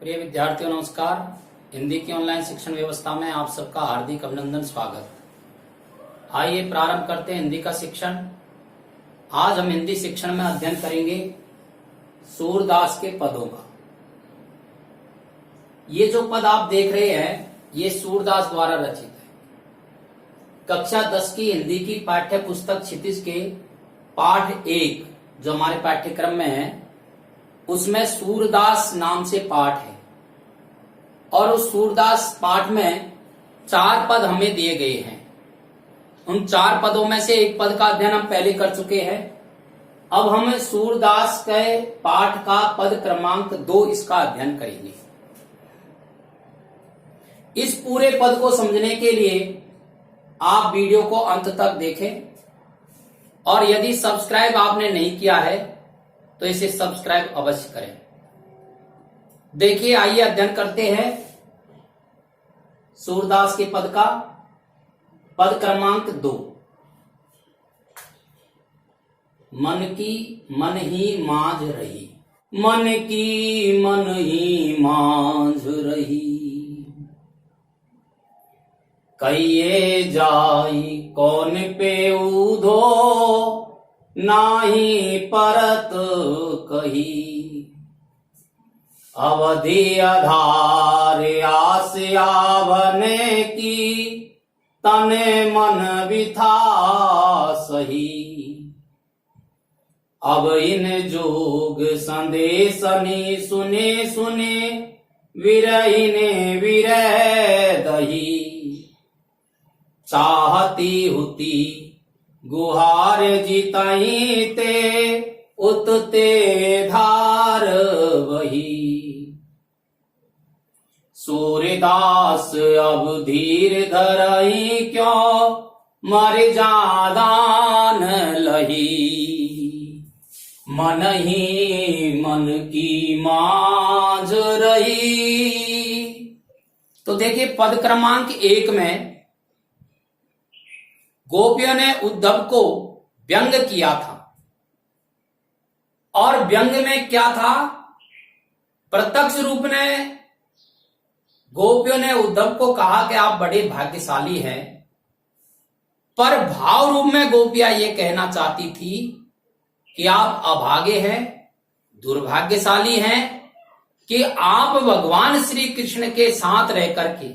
प्रिय विद्यार्थियों नमस्कार। हिंदी की ऑनलाइन शिक्षण व्यवस्था में आप सबका हार्दिक अभिनंदन स्वागत। आइए प्रारंभ करते हैं हिंदी का शिक्षण। आज हम हिंदी शिक्षण में अध्ययन करेंगे सूरदास के पदों का। ये जो पद आप देख रहे हैं ये सूरदास द्वारा रचित है। कक्षा 10 की हिंदी की पाठ्य पुस्तक क्षितिज के पाठ 1 जो हमारे पाठ्यक्रम में है उसमें सूरदास नाम से पाठ है और उस सूरदास पाठ में 4 पद हमें दिए गए हैं। उन 4 पदों में से एक पद का अध्ययन हम पहले कर चुके हैं। अब हम सूरदास के पाठ का पद क्रमांक 2 इसका अध्ययन करेंगे। इस पूरे पद को समझने के लिए आप वीडियो को अंत तक देखें और यदि सब्सक्राइब आपने नहीं किया है तो इसे सब्सक्राइब अवश्य करें। देखिए, आइए अध्ययन करते हैं सूरदास के पद का। पद क्रमांक 2। मन की मन ही मांझ रही, मन की मन ही मांझ रही, कहिए जाई कौन पे उधो, नाही परत कही, अवधि आधार आस आवने की, तने मन बिथा सही, अब इन जोग संदेशनी सुने सुने, विरहिने विरह दही, चाहती हुती गुहार जिताई ते, उतते धार वही, सूरदास अब धीर धरई क्यों, मर जादान लही, मन ही मन की मांझ रही। तो देखिए, पद क्रमांक 1 में गोपियों ने उद्धव को व्यंग किया था और व्यंग में क्या था? प्रत्यक्ष रूप में गोपियों ने उद्धव को कहा कि आप बड़े भाग्यशाली हैं, पर भाव रूप में गोपियां ये कहना चाहती थी कि आप अभागे हैं, दुर्भाग्यशाली हैं कि आप भगवान श्री कृष्ण के साथ रह करके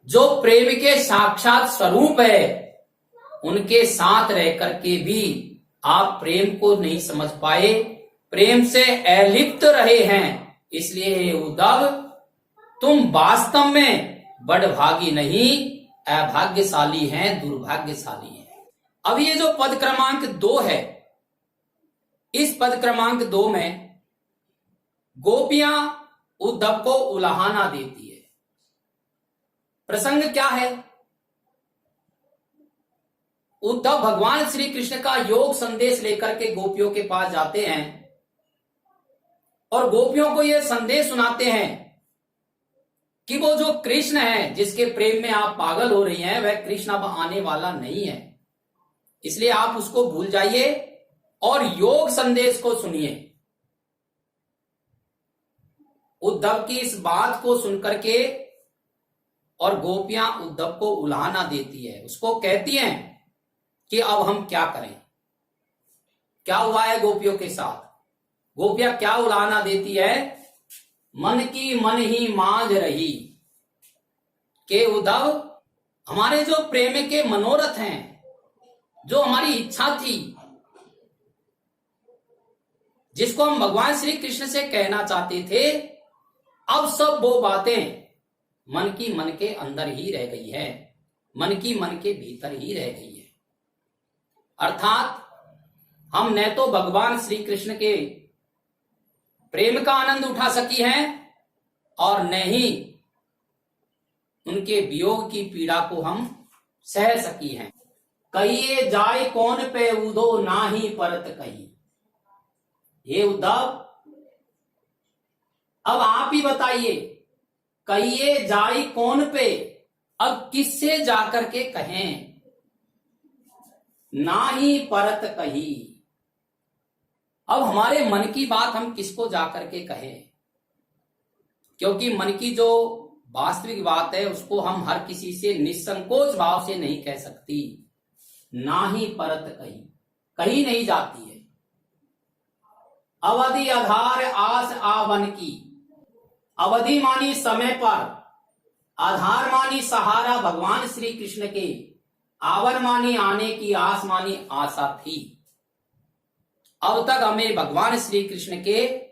जो प्रेम के साक्षात स्वरूप है उनके साथ रह करके भी आप प्रेम को नहीं समझ पाए, प्रेम से अलिप्त रहे हैं। इसलिए उद्धव, तुम वास्तव में बड़भागी नहीं, अभाग्यशाली हैं, दुर्भाग्यशाली हैं। अब ये जो पद क्रमांक 2 है, इस पद क्रमांक 2 में गोपियां उद्धव को उलाहना देती है। प्रसंग क्या है? उद्धव भगवान श्री कृष्ण का योग संदेश लेकर के गोपियों के पास जाते हैं और गोपियों को यह संदेश सुनाते हैं कि वो जो कृष्ण है जिसके प्रेम में आप पागल हो रही हैं, वह कृष्ण अब आने वाला नहीं है, इसलिए आप उसको भूल जाइए और योग संदेश को सुनिए। उद्धव की इस बात को सुनकर के और गोपियां उद्धव को उलाहना देती है, उसको कहती हैं कि अब हम क्या करें। क्या हुआ है गोपियों के साथ? गोपियां क्या उलाहना देती है? मन की मन ही मांझ रही के उद्धव, हमारे जो प्रेम के मनोरथ हैं, जो हमारी इच्छा थी, जिसको हम भगवान श्री कृष्ण से कहना चाहते थे, अब सब वो बातें मन की मन के अंदर ही रह गई है, मन की मन के भीतर ही रह गई है। अर्थात हम न तो भगवान श्री कृष्ण के प्रेम का आनंद उठा सकी हैं और न ही उनके वियोग की पीड़ा को हम सह सकी हैं। कहिए जाए कौन पे उदो, ना ही परत कही। हे उद्धव, अब आप ही बताइए, कहिए जाए कौन पे, अब किससे जाकर के कहें, ना ही परत कही। अब हमारे मन की बात हम किसको जाकर के कहें? क्योंकि मन की जो वास्तविक बात है उसको हम हर किसी से निसंकोच भाव से नहीं कह सकती। ना ही परत कहीं, कहीं नहीं जाती है। अवधि आधार आस आवन की, अवधि मानी समय पर, आधार मानी सहारा भगवान श्री कृष्ण के, आवन मानी आने की, आस मानी आशा थी। अब तक हमें भगवान श्री कृष्ण के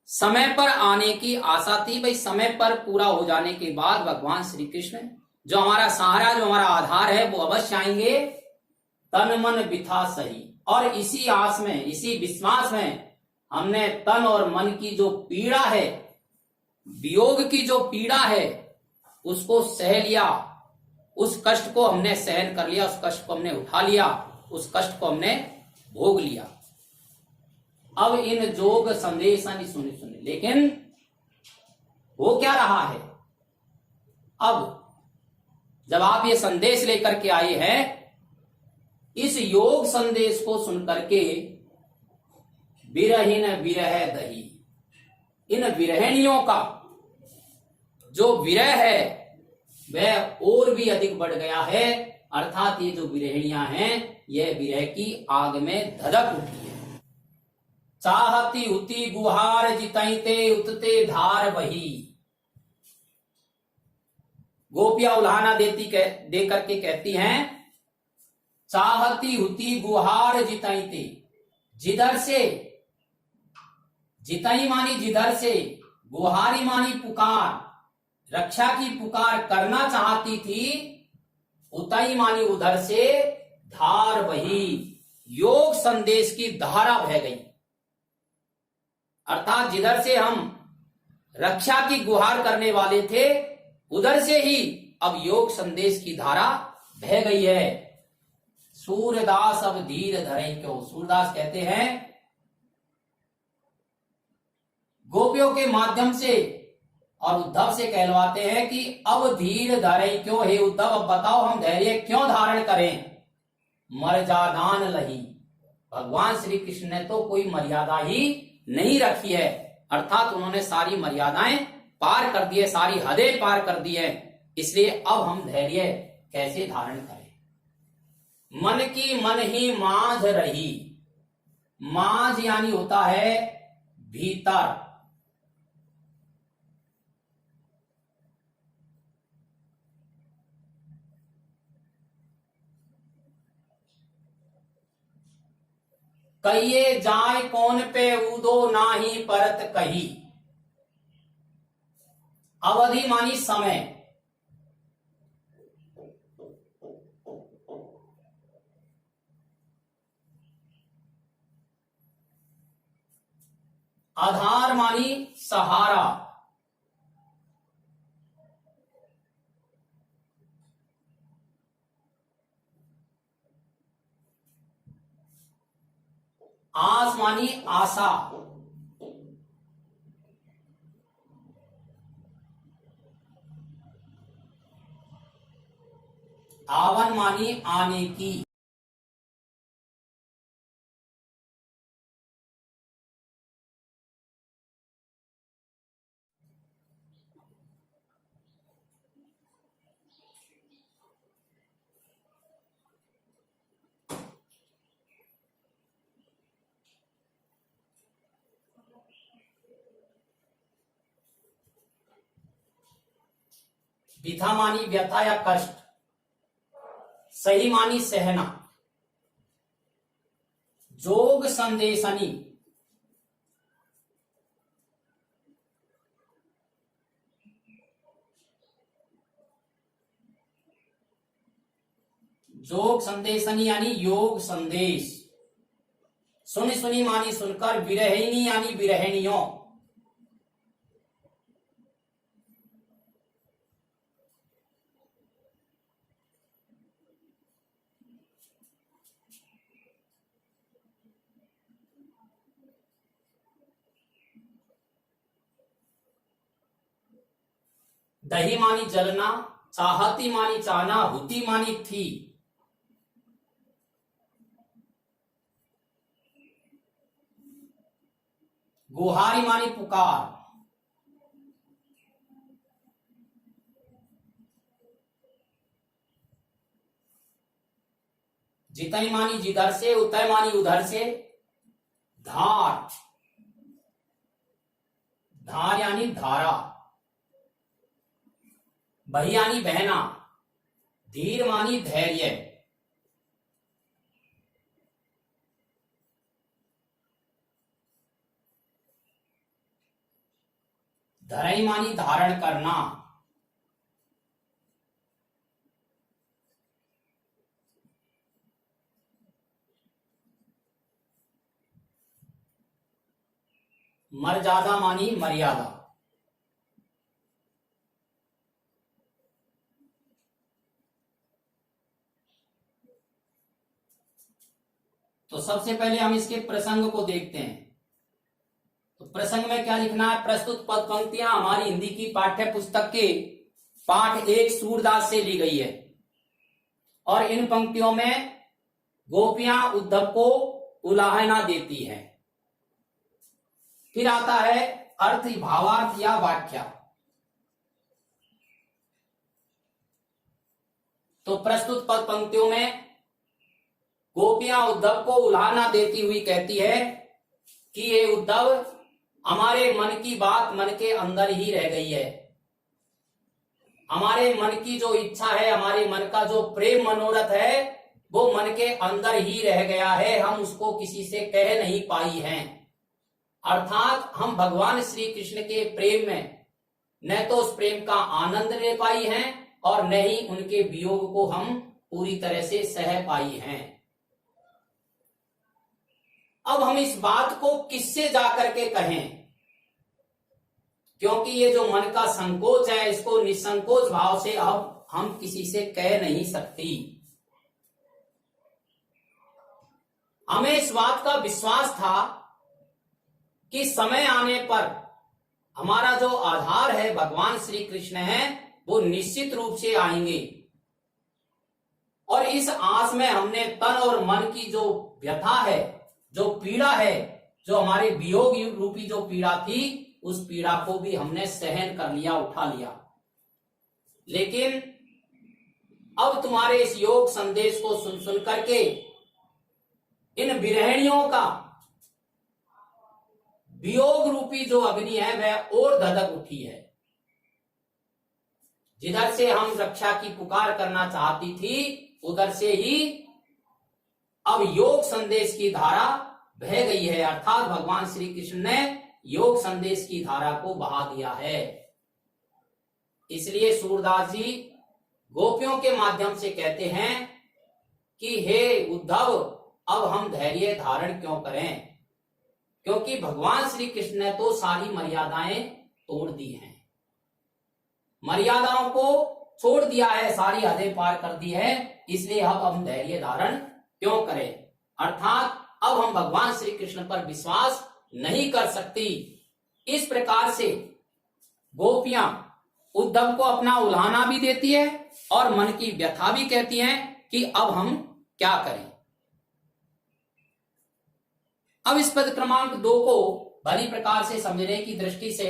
समय पर आने की आशा थी। भाई समय पर पूरा हो जाने के बाद भगवान श्री कृष्ण जो हमारा सहारा, जो हमारा आधार है, वो अवश्य आएंगे। तन मन बिथा सही, और इसी आस में, इसी विश्वास में हमने तन और मन की जो पीड़ा है, वियोग की जो पीड़ा है, उसको सह लिया। उस कष्ट को हमने सहन कर लिया, उस कष्ट को हमने उठा लिया, उस कष्ट को हमने भोग लिया। अब इन जोग संदेशानि सुने सुने, लेकिन हो क्या रहा है? अब जब आप ये संदेश लेकर के आए हैं, इस योग संदेश को सुनकर के विरहीन विरह दही, इन विरहणियों का जो विरह है वह और भी अधिक बढ़ गया है। अर्थात ये जो विरहणियां हैं, यह विरह की आग में धधक उठी है। चाहती उती गुहार जितैते उतते धार वही। गोपियां उल्हाना दे करके कहती हैं, चाहती हुती गुहार जितैते, जिधर से, जितई मानी जिधर से, गुहारी मानी पुकार, रक्षा की पुकार करना चाहती थी, उतई मानी उधर से, धार वही, योग संदेश की धारा बह गई। अर्थात जिधर से हम रक्षा की गुहार करने वाले थे, उधर से ही अब योग संदेश की धारा बह गई है। सूरदास अब धीर धरे क्यों, सूरदास कहते हैं गोपियों के माध्यम से और उद्धव से कहलवाते हैं कि अब धीर धरे क्यों, हे उद्धव अब बताओ हम धैर्य क्यों धारण करें। मर्यादान लही, भगवान श्री कृष्ण ने तो कोई मर्यादा ही नहीं रखी है। अर्थात उन्होंने सारी मर्यादाएं पार कर दी है, सारी हदें पार कर दी है। इसलिए अब हम धैर्य कैसे धारण करें। मन की मन ही मांझ रही, मांझ यानी होता है भीतर। कहिए जाए कौन पे उदो नाही परत कही। अवधि मानी समय, आधार मानी सहारा, आस मानी आशा, आवन मानी आने की। विधा मानी व्यथा या कष्ट, सही मानी सहना, जोग संदेशनी, जोग संदेशनी यानी योग संदेश। सुनी सुनी मानी सुनकर, विरहिणी यानी विरहिणियों। दही मानी जलना, चाहती मानी चाहना, हुती मानी थी। गुहारी मानी पुकार, जितनी मानी जिधर से, उतय मानी उधर से। धार, धार यानी धारा। बही यानी बहना। धीर मानी धैर्य। धरई मानी धारण करना। मर्यादा मानी मर्यादा। तो सबसे पहले हम इसके प्रसंग को देखते हैं। तो प्रसंग में क्या लिखना है? प्रस्तुत पद पंक्तियां हमारी हिंदी की पाठ्य पुस्तक के पाठ 1 सूरदास से ली गई है और इन पंक्तियों में गोपियां उद्धव को उलाहना देती हैं। फिर आता है अर्थ, भावार्थ या व्याख्या। तो प्रस्तुत पद पंक्तियों में गोपियां उद्धव को उलाहना देती हुई कहती है कि ये उद्धव, हमारे मन की बात मन के अंदर ही रह गई है। हमारे मन की जो इच्छा है, हमारे मन का जो प्रेम मनोरथ है, वो मन के अंदर ही रह गया है। हम उसको किसी से कह नहीं पाई हैं। अर्थात हम भगवान श्री कृष्ण के प्रेम में न तो उस प्रेम का आनंद ले पाई हैं और न ही उनके वियोग को हम पूरी तरह से सह पाई हैं। अब हम इस बात को किससे जाकर के कहें? क्योंकि ये जो मन का संकोच है, इसको निसंकोच भाव से अब हम किसी से कह नहीं सकती। हमें इस बात का विश्वास था कि समय आने पर हमारा जो आधार है भगवान श्री कृष्ण है, वो निश्चित रूप से आएंगे। और इस आस में हमने तन और मन की जो व्यथा है, जो पीड़ा है, जो हमारे वियोग रूपी जो पीड़ा थी, उस पीड़ा को भी हमने सहन कर लिया, उठा लिया। लेकिन अब तुम्हारे इस योग संदेश को सुन सुन करके इन विरहिणियों का वियोग रूपी जो अग्नि है वह और धधक उठी है। जिधर से हम रक्षा की पुकार करना चाहती थी, उधर से ही अब योग संदेश की धारा बह गई है। अर्थात भगवान श्री कृष्ण ने योग संदेश की धारा को बहा दिया है। इसलिए सूरदास जी गोपियों के माध्यम से कहते हैं कि हे उद्धव, अब हम धैर्य धारण क्यों करें? क्योंकि भगवान श्री कृष्ण ने तो सारी मर्यादाएं तोड़ दी हैं, मर्यादाओं को छोड़ दिया है, सारी हदें पार कर दी है। इसलिए अब हम धैर्य धारण क्यों करें? अर्थात अब हम भगवान श्री कृष्ण पर विश्वास नहीं कर सकती। इस प्रकार से गोपियां उद्धव को अपना उलाहना भी देती है और मन की व्यथा भी कहती हैं कि अब हम क्या करें। अब इस पद क्रमांक 2 को भली प्रकार से समझने की दृष्टि से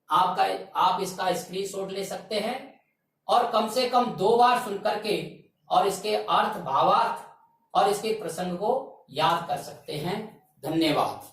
आप इसका स्क्रीनशॉट ले सकते हैं और कम से कम 2 बार सुन करके और इसके अर्थ, भावार्थ और इसके प्रसंग को याद कर सकते हैं। धन्यवाद।